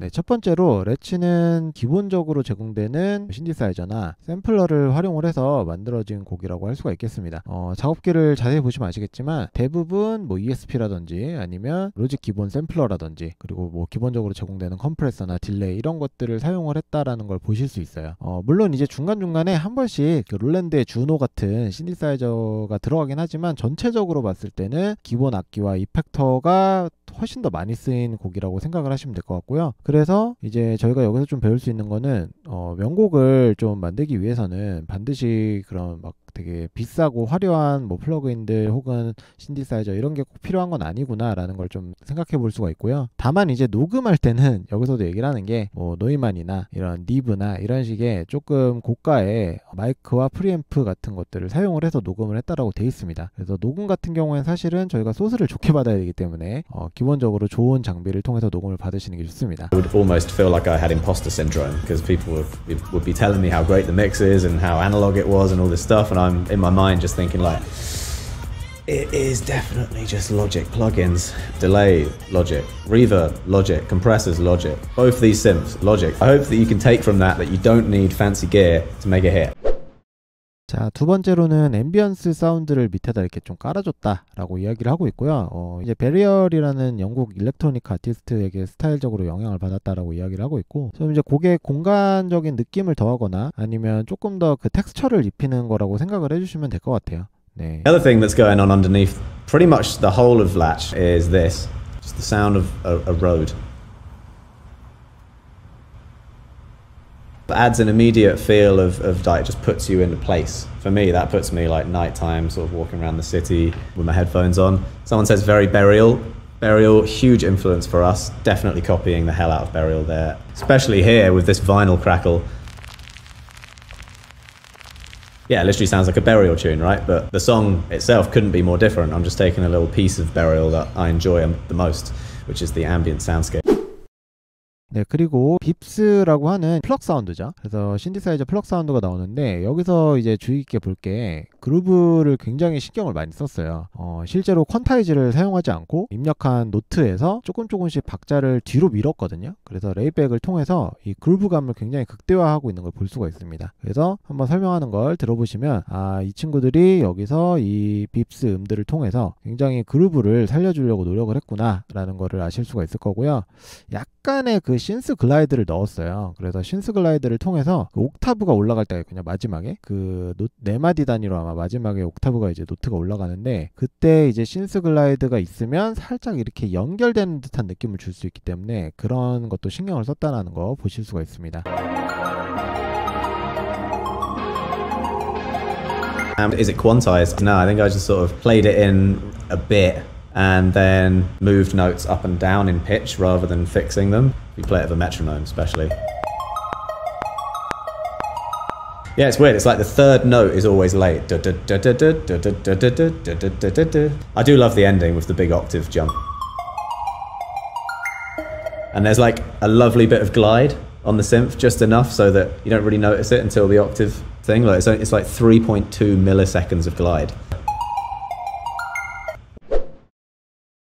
네, 첫 번째로 레치는 기본적으로 제공되는 신디사이저나 샘플러를 활용을 해서 만들어진 곡이라고 할 수가 있겠습니다. 작업기를 자세히 보시면 아시겠지만 대부분 뭐 ESP라든지 아니면 로직 기본 샘플러라든지 그리고 뭐 기본적으로 제공되는 컴프레서나 딜레이 이런 것들을 사용을 했다라는 걸 보실 수 있어요. 물론 이제 중간중간에 한 번씩 그 롤랜드의 주노 같은 신디사이저가 들어가긴 하지만 전체적으로 봤을 때는 기본 악기와 이펙터가 훨씬 더 많이 쓰인 곡이라고 생각을 하시면 될 것 같고요. 그래서 이제 저희가 여기서 좀 배울 수 있는 거는 명곡을 좀 만들기 위해서는 반드시 그런 막 되게 비싸고 화려한 뭐 플러그인들 혹은 신디사이저 이런 게 꼭 필요한 건 아니구나 라는 걸 좀 생각해 볼 수가 있고요. 다만 이제 녹음할 때는 여기서도 얘기를 하는 게 뭐 노이만이나 이런 니브나 이런 식의 조금 고가의 마이크와 프리앰프 같은 것들을 사용을 해서 녹음을 했다라고 돼 있습니다. 그래서 녹음 같은 경우에는 사실은 저희가 소스를 좋게 받아야 되기 때문에 기본적으로 좋은 장비를 통해서 녹음을 받으시는 게 좋습니다. I would almost feel like I had imposter syndrome because people would be telling me how great the mix is and how analog it was and all this stuff, and I'm in my mind just thinking like, it is definitely just Logic plugins. Delay, Logic. Reverb, Logic. Compressors, Logic. Both these synths, Logic. I hope that you can take from that you don't need fancy gear to make a hit. 자, 두 번째로는 앰비언스 사운드를 밑에다 이렇게 좀 깔아줬다라고 이야기를 하고 있고요. 이제 베리얼이라는 영국 일렉트로닉 아티스트에게 스타일적으로 영향을 받았다라고 이야기를 하고 있고, 좀 이제 곡에 공간적인 느낌을 더하거나 아니면 조금 더 그 텍스처를 입히는 거라고 생각을 해주시면 될 것 같아요. 네. The other thing that's going on underneath pretty much the whole of Latch is this. Just the sound of a road. It adds an immediate feel of like, just puts you into place. For me, that puts me like nighttime, sort of walking around the city with my headphones on. Someone says very Burial. Burial, huge influence for us. Definitely copying the hell out of Burial there. Especially here with this vinyl crackle. Yeah, it literally sounds like a Burial tune, right? But the song itself couldn't be more different. I'm just taking a little piece of Burial that I enjoy the most, which is the ambient soundscape. 네, 그리고 빕스라고 하는 플럭 사운드죠. 그래서 신디사이저 플럭 사운드가 나오는데 여기서 이제 주의 깊게 볼 게 그루브를 굉장히 신경을 많이 썼어요. 실제로 퀀타이즈를 사용하지 않고 입력한 노트에서 조금씩 박자를 뒤로 밀었거든요. 그래서 레이백을 통해서 이 그루브감을 굉장히 극대화하고 있는 걸 볼 수가 있습니다. 그래서 한번 설명하는 걸 들어보시면 이 친구들이 여기서 이 빕스 음들을 통해서 굉장히 그루브를 살려주려고 노력을 했구나 라는 거를 아실 수가 있을 거고요. 약간의 그 신스 글라이드를 넣었어요. 그래서 신스 글라이드를 통해서 그 옥타브가 올라갈 때 그냥 마지막에 그 네 마디 단위로 아마 마지막에 옥타브가 이제 노트가 올라가는데 그때 이제 신스 글라이드가 있으면 살짝 이렇게 연결되는 듯한 느낌을 줄 수 있기 때문에 그런 것도 신경을 썼다라는 거 보실 수가 있습니다. Is it quantized? No, I think I just sort of played it in a bit and then moved notes up and down in pitch rather than fixing them. We play it with a metronome especially. Yeah, it's weird. It's like the third note is always late. I do love the ending with the big octave jump. And there's like a lovely bit of glide on the synth, just enough so that you don't really notice it until the octave thing. Like it's like 3.2 milliseconds of glide.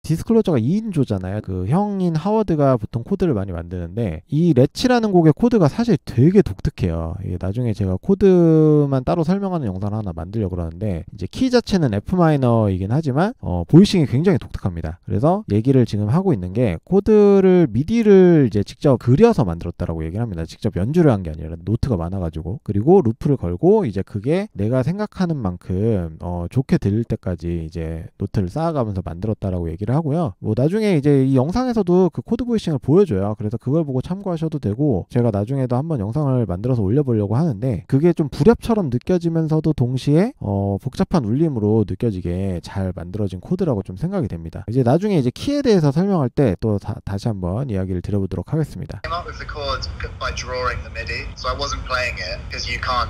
디스클로저가 2인조잖아요. 그 형인 하워드가 보통 코드를 많이 만드는데 이 레치라는 곡의 코드가 사실 되게 독특해요. 이게 나중에 제가 코드만 따로 설명하는 영상을 하나 만들려고 그러는데 이제 키 자체는 F 마이너이긴 하지만 보이싱이 굉장히 독특합니다. 그래서 얘기를 지금 하고 있는 게 코드를 미디를 이제 직접 그려서 만들었다라고 얘기를 합니다. 직접 연주를 한 게 아니라 노트가 많아가지고 그리고 루프를 걸고 이제 그게 내가 생각하는 만큼 좋게 들릴 때까지 이제 노트를 쌓아가면서 만들었다라고 얘기를 하고요. 뭐 나중에 이제 이 영상에서도 그 코드 보이싱을 보여줘요. 그래서 그걸 보고 참고하셔도 되고 제가 나중에도 한번 영상을 만들어서 올려보려고 하는데 그게 좀 불협처럼 느껴지면서도 동시에 복잡한 울림으로 느껴지게 잘 만들어진 코드라고 좀 생각이 됩니다. 이제 나중에 이제 키에 대해서 설명할 때 또 다시 한번 이야기를 드려보도록 하겠습니다. I came up with the chords by drawing the MIDI, so I wasn't playing it because you can't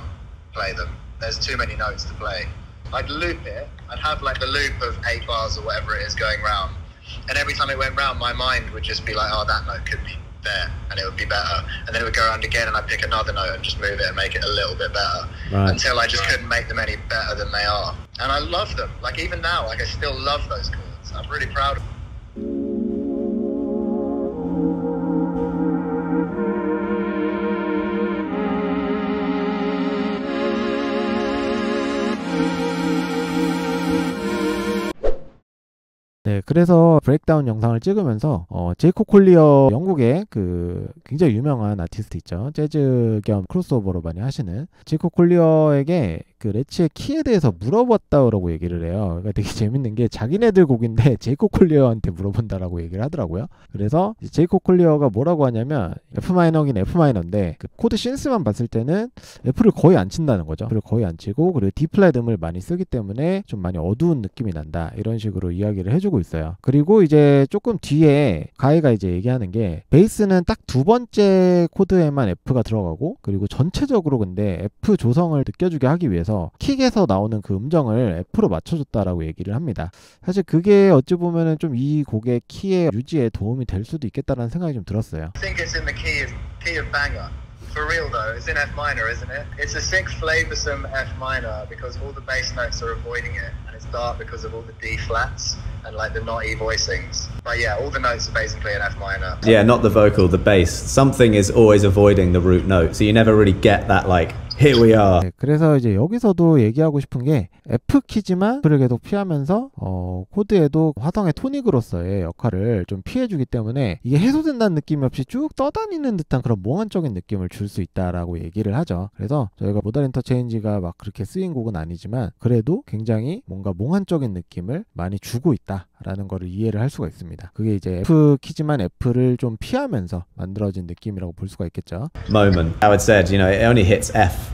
play them. There's too many notes to play. I'd loop it, I'd have like the loop of 8 bars or whatever it is going round, and every time it went round my mind would just be like, oh, that note could be there and it would be better, and then it would go around again and I'd pick another note and just move it and make it a little bit better, until I just couldn't make them any better than they are. And I love them, like even now, like I still love those chords. I'm really proud of them. 네, 그래서 브레이크다운 영상을 찍으면서 제이콥 콜리어, 영국의 그 굉장히 유명한 아티스트 있죠. 재즈 겸 크로스오버로 많이 하시는 제이콥 콜리어에게 그 레치의 키에 대해서 물어봤다고 얘기를 해요. 그러니까 되게 재밌는 게 자기네들 곡인데 제이콥 콜리어한테 물어본다라고 얘기를 하더라고요. 그래서 제이콥 콜리어가 뭐라고 하냐면 F 마이너긴 F 마이너인데 그 코드 신스만 봤을 때는 F를 거의 안 친다는 거죠. F를 거의 안 치고 그리고 D 플랫 음을 많이 쓰기 때문에 좀 많이 어두운 느낌이 난다. 이런 식으로 이야기를 해주고 있어요. 그리고 이제 조금 뒤에 가이가 이제 얘기하는 게 베이스는 딱 두 번째 코드에만 F가 들어가고 그리고 전체적으로 근데 F 조성을 느껴주게 하기 위해서 킥에서 나오는 그 음정을 F로 맞춰줬다라고 얘기를 합니다. 사실 그게 어찌 보면은 좀 이 곡의 키의 유지에 도움이 될 수도 있겠다라는 생각이 좀 들었어요. I think it's in the key of banger. For real though, it's in F minor, isn't it? It's a sick flavoursome F minor because all the bass notes are avoiding it, and it's dark because of all the D flats and like the knotty voicings. But yeah, all the notes are basically in F minor. Yeah, not the vocal, the bass. Something is always avoiding the root note, so you never really get that like here we are. 네, 그래서 이제 여기서도 얘기하고 싶은 게 F 키지만 F를 계속 피하면서 코드에도 화성의 토닉으로서의 역할을 좀 피해주기 때문에 이게 해소된다는 느낌이 없이 쭉 떠다니는 듯한 그런 몽환적인 느낌을 줄 수 있다라고 얘기를 하죠. 그래서 저희가 모던 인터체인지가 막 그렇게 쓰인 곡은 아니지만 그래도 굉장히 뭔가 몽환적인 느낌을 많이 주고 있다라는 거를 이해를 할 수가 있습니다. 그게 이제 F 키지만 F를 좀 피하면서 만들어진 느낌이라고 볼 수가 있겠죠. Moment. Howard said, you know, it only hits F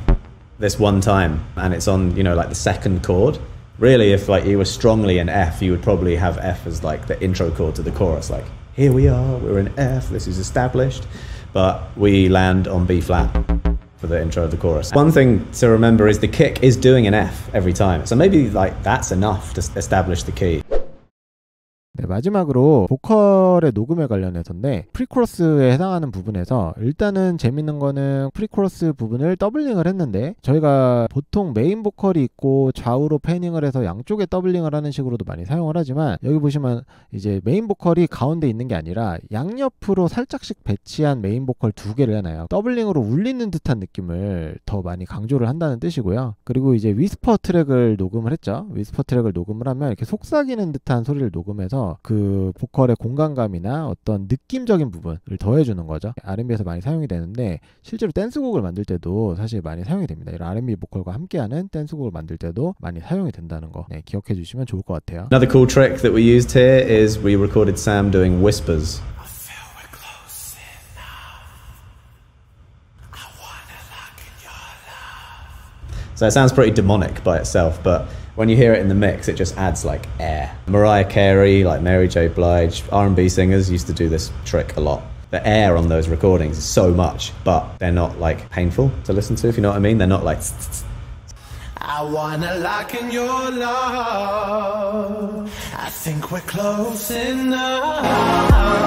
this one time and it's on, you know, like the second chord. Really, if like you were strongly in F, you would probably have F as like the intro chord to the chorus, like here we are, we're in F, this is established, but we land on B flat for the intro of the chorus. One thing to remember is the kick is doing an F every time, so maybe like that's enough to establish the key. 네, 마지막으로 보컬의 녹음에 관련해서인데 프리코러스에 해당하는 부분에서 일단은 재밌는 거는 프리코러스 부분을 더블링을 했는데 저희가 보통 메인 보컬이 있고 좌우로 패닝을 해서 양쪽에 더블링을 하는 식으로도 많이 사용을 하지만 여기 보시면 이제 메인 보컬이 가운데 있는 게 아니라 양옆으로 살짝씩 배치한 메인 보컬 두 개를 해놔요. 더블링으로 울리는 듯한 느낌을 더 많이 강조를 한다는 뜻이고요. 그리고 이제 위스퍼 트랙을 녹음을 했죠. 위스퍼 트랙을 녹음을 하면 이렇게 속삭이는 듯한 소리를 녹음해서 그 보컬의 공간감이나 어떤 느낌적인 부분을 더해주는 거죠. R&B에서 많이 사용이 되는데 실제로 댄스곡을 만들 때도 사실 많이 사용이 됩니다. 이런 R&B 보컬과 함께하는 댄스곡을 만들 때도 많이 사용이 된다는 거 기억해 주시면 좋을 것 같아요. Another cool trick that we used here is we recorded Sam doing whispers. I feel we're close enough. I wanna lock in your love. So it sounds pretty demonic by itself, but when you hear it in the mix, it just adds like air. Mariah Carey, like Mary J. Blige, R&B singers used to do this trick a lot. The air on those recordings is so much, but they're not like painful to listen to, if you know what I mean. They're not like I wanna lock in your love. I think we're close enough.